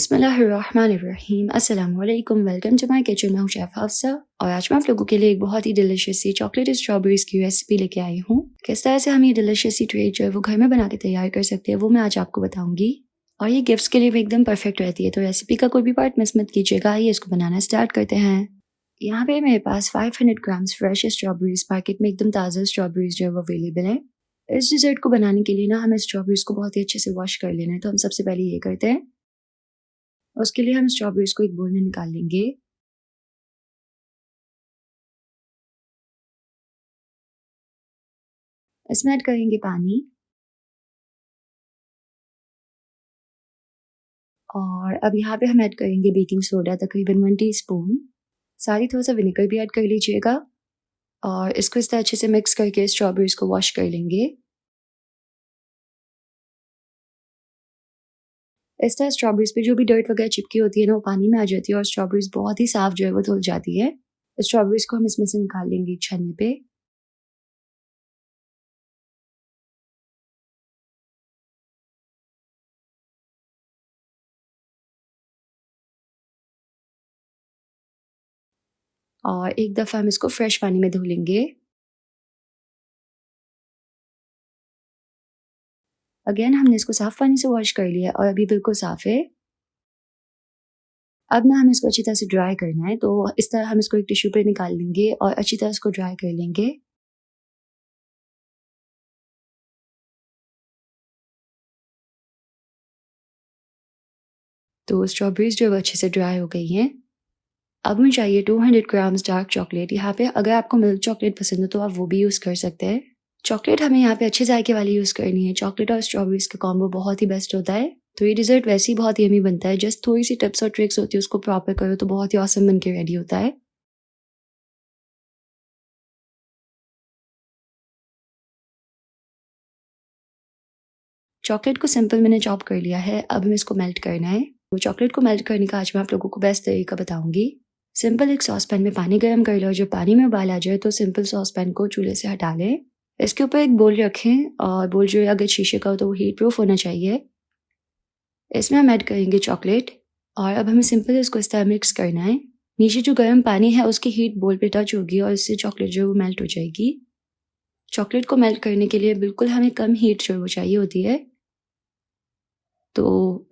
बिस्मिल्लाहिर्रहमानिर्रहीम अस्सलाम वालेकुम। Welcome to my kitchen. मैं हूँ शेफ़ हफ्सा और आज मैं आप लोगों के लिए एक बहुत ही डिलिशियस सी चॉकलेट स्ट्रॉबेरीज़ की रेसिपी लेके आई हूँ। किस तरह से हम ये डिलिशियस सी ट्रीट जो है वो घर में बना के तैयार कर सकते हैं वो मैं आज आपको बताऊँगी और ये गिफ्ट्स के लिए भी एकदम परफेक्ट रहती है। तो रेसिपी का कोई भी पार्ट मिस मत कीजिएगा। आइए इसको बनाना स्टार्ट करते हैं। यहाँ पे मेरे पास 500 ग्राम्स फ्रेश स्ट्रॉबेरीज़ मार्केट में एकदम ताज़ा स्ट्रॉबेरीज़ जो है वो अवेलेबल है। इस डिज़र्ट को बनाने के लिए ना हमें स्ट्रॉबेरीज़ को बहुत ही अच्छे से वॉश कर लेना है। तो हम सबसे पहले ये करते हैं। उसके लिए हम स्ट्रॉबेरीज़ को एक बोल में निकाल लेंगे। इसमें ऐड करेंगे पानी और अब यहाँ पे हम ऐड करेंगे बेकिंग सोडा तकरीबन 1 टीस्पून। साथ ही थोड़ा-सा विनेगर भी ऐड कर लीजिएगा और इसको इस तरह अच्छे से मिक्स करके स्ट्रॉबेरीज़ को वॉश कर लेंगे। इस तरह स्ट्रॉबेरीज़ पे जो भी डर्ट वगैरह चिपकी होती है ना, वो पानी में आ जाती है और स्ट्रॉबेरीज़ बहुत ही साफ़ जो है वो धुल जाती है। स्ट्रॉबेरीज़ को हम इसमें से निकाल लेंगे एक छन्नी पे। और एक दफ़ा हम इसको फ्रेश पानी में धो लेंगे। अगेन हमने इसको साफ़ पानी से वॉश कर लिया और अभी बिल्कुल साफ़ है। अब ना हमें इसको अच्छी तरह से ड्राई करना है, तो इस तरह हम इसको एक टिश्यू पे निकाल लेंगे और अच्छी तरह इसको ड्राई कर लेंगे। तो स्ट्रॉबेरीज़ जो है वो अच्छे से ड्राई हो गई हैं। अब हमें चाहिए 200 ग्राम्स डार्क चॉकलेट। यहाँ पे अगर आपको मिल्क चॉकलेट पसंद हो तो आप वो भी यूज़ कर सकते हैं। चॉकलेट हमें यहाँ पे अच्छे जायके वाली यूज़ करनी है। चॉकलेट और स्ट्रॉबेरीज़ का कॉम्बो बहुत ही बेस्ट होता है। तो ये डिज़र्ट वैसे ही बहुत यम्मी बनता है। जस्ट थोड़ी-सी टिप्स और ट्रिक्स होती है, उसको प्रॉपर करो तो बहुत ही ऑसम बन के रेडी होता है। चॉकलेट को सिंपल मैंने चॉप कर लिया है। अब हमें इसको मेल्ट करना है। तो चॉकलेट को मेल्ट करने का आज मैं आप लोगों को बेस्ट तरीका बताऊँगी। सिंपल एक सॉसपैन में पानी गर्म कर लो और जब पानी में उबाल आ जाए तो सिंपल सॉसपैन को चूल्हे से हटा लें। इसके ऊपर एक बोल रखें और बोल जो है अगर शीशे का हो तो वो हीट प्रूफ होना चाहिए। इसमें हम ऐड करेंगे चॉकलेट और अब हमें सिंपल इसको इस तरह मिक्स करना है। नीचे जो गर्म पानी है उसकी हीट बोल पे टच होगी और इससे चॉकलेट जो है वो मेल्ट हो जाएगी। चॉकलेट को मेल्ट करने के लिए बिल्कुल हमें कम हीट जो है वो चाहिए होती है। तो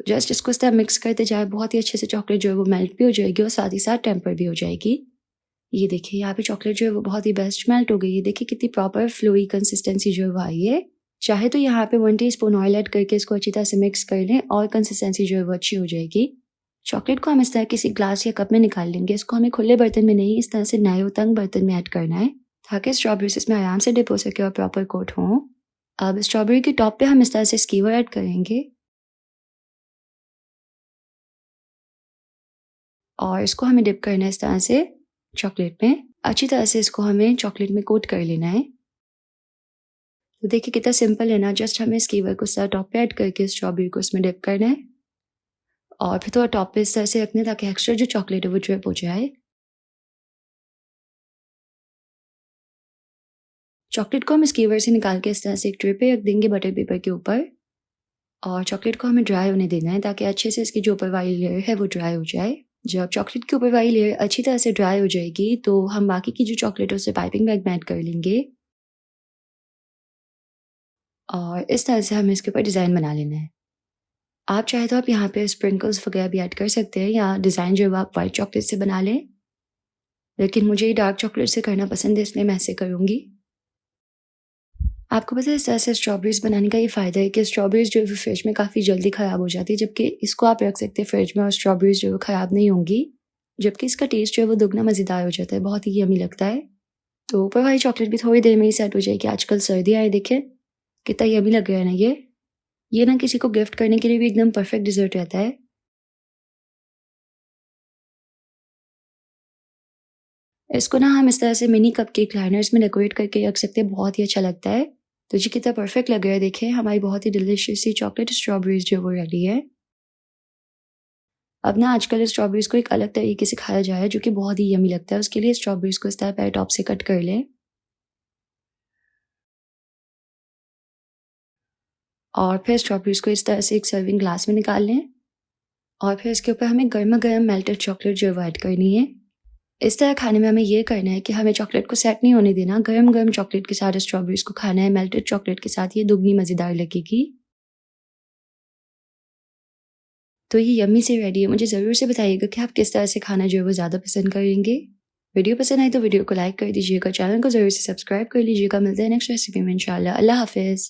जस्ट इसको इस तरह मिक्स करते जाए, बहुत ही अच्छे से चॉकलेट जो है वो मेल्ट भी हो जाएगी और साथ ही साथ टेम्पर भी हो जाएगी। ये देखिए यहाँ पे चॉकलेट जो है वो बहुत ही बेस्ट मेल्ट हो गई है। देखिए कितनी प्रॉपर फ्लोई कंसिस्टेंसी जो है वो आई है। चाहे तो यहाँ पे 1 टीस्पून ऑयल ऐड करके इसको अच्छी तरह से मिक्स कर लें और कंसिस्टेंसी जो है वो अच्छी हो जाएगी। चॉकलेट को हम इस तरह किसी ग्लास या कप में निकाल लेंगे। इसको हमें खुले बर्तन में नहीं, इस तरह से नए और तंग बर्तन में ऐड करना है ताकि स्ट्रॉबेरीज इसमें आराम से डिप हो सके और प्रॉपर कोट हों। अब स्ट्रॉबेरी के टॉप पे हम इस तरह से स्कीवर ऐड करेंगे और इसको हमें डिप करना है इस तरह से चॉकलेट में। अच्छी तरह से इसको हमें चॉकलेट में कोट कर लेना है। तो देखिए कितना सिंपल है ना, जस्ट हमें स्कीवर को इस तरह टॉप पे ऐड करके स्ट्रॉबेरी को इसमें डिप करना है और फिर थोड़ा टॉप पे इस तरह से रखना है ताकि एक्स्ट्रा जो चॉकलेट है वो ड्रिप हो जाए। चॉकलेट को हम स्कीवर से निकाल के इस तरह से एक ट्रे पे रख देंगे बटर पेपर के ऊपर और चॉकलेट को हमें ड्राई होने देना है ताकि अच्छे से इसकी जो ऊपर वाली लेयर है वो ड्राई हो जाए। जब चॉकलेट के ऊपर वाली लेयर अच्छी तरह से ड्राई हो जाएगी तो हम बाकी की जो चॉकलेट है उसे पाइपिंग बैग में ऐड कर लेंगे और इस तरह से हमें इसके ऊपर डिज़ाइन बना लेना है। आप चाहे तो आप यहाँ पे स्प्रिंकल्स वगैरह भी ऐड कर सकते हैं या डिज़ाइन जो है वो आप वाइट चॉकलेट से बना लें, लेकिन मुझे ये डार्क चॉकलेट से करना पसंद है इसलिए मैं ऐसे करूँगी। आपको पता है इस तरह से स्ट्रॉबेरीज़ बनाने का ये फ़ायदा है कि स्ट्रॉबेरीज़ जो है वो फ्रिज में काफ़ी जल्दी ख़राब हो जाती है, जबकि इसको आप रख सकते हैं फ्रिज में और स्ट्रॉबेरीज़ जो है वो ख़राब नहीं होंगी, जबकि इसका टेस्ट जो है वो दुगना मज़ेदार हो जाता है, बहुत ही यम्मी लगता है। तो ऊपर वाली चॉकलेट भी थोड़ी देर में ही सेट हो जाएगी। आजकल सर्दियाँ हैं, देखें कितना यम्मी लग रहा है ना ये। ये ना किसी को गिफ्ट करने के लिए भी एकदम परफेक्ट डिज़र्ट रहता है। इसको ना हम इस तरह से मिनी कपकेक लाइनर्स में डेकोरेट करके रख सकते हैं, बहुत ही अच्छा लगता है। तो जी कितना परफेक्ट लग रहा है, देखिए हमारी बहुत ही डिलिशियस सी चॉकलेट स्ट्रॉबेरीज़ जो है वो रेडी है। अब ना आजकल स्ट्रॉबेरीज़ को एक अलग तरीके से खाया जा रहा है जो कि बहुत ही यम्मी लगता है। उसके लिए स्ट्रॉबेरीज़ को इस तरह पहले टॉप से कट कर लें और फिर स्ट्रॉबेरीज़ को इस तरह से एक सर्विंग ग्लास में निकाल लें और फिर इसके ऊपर हमें गर्मा-गर्म मेल्टेड चॉकलेट जो है वो ऐड करनी है। इस तरह खाने में हमें ये करना है कि हमें चॉकलेट को सेट नहीं होने देना, गरम-गरम चॉकलेट के साथ स्ट्रॉबेरीज़ को खाना है, मेल्टेड चॉकलेट के साथ ये दुगनी मज़ेदार लगेगी। तो ये यम्मी सी रेडी है। मुझे ज़रूर से बताइएगा कि आप किस तरह से खाना जो है वो ज़्यादा पसंद करेंगे। वीडियो पसंद आई तो वीडियो को लाइक कर दीजिएगा, चैनल को ज़रूर से सब्सक्राइब कर लीजिएगा। मिलते हैं नेक्स्ट रेसिपी में इंशाल्लाह। अल्लाह हाफ़िज़।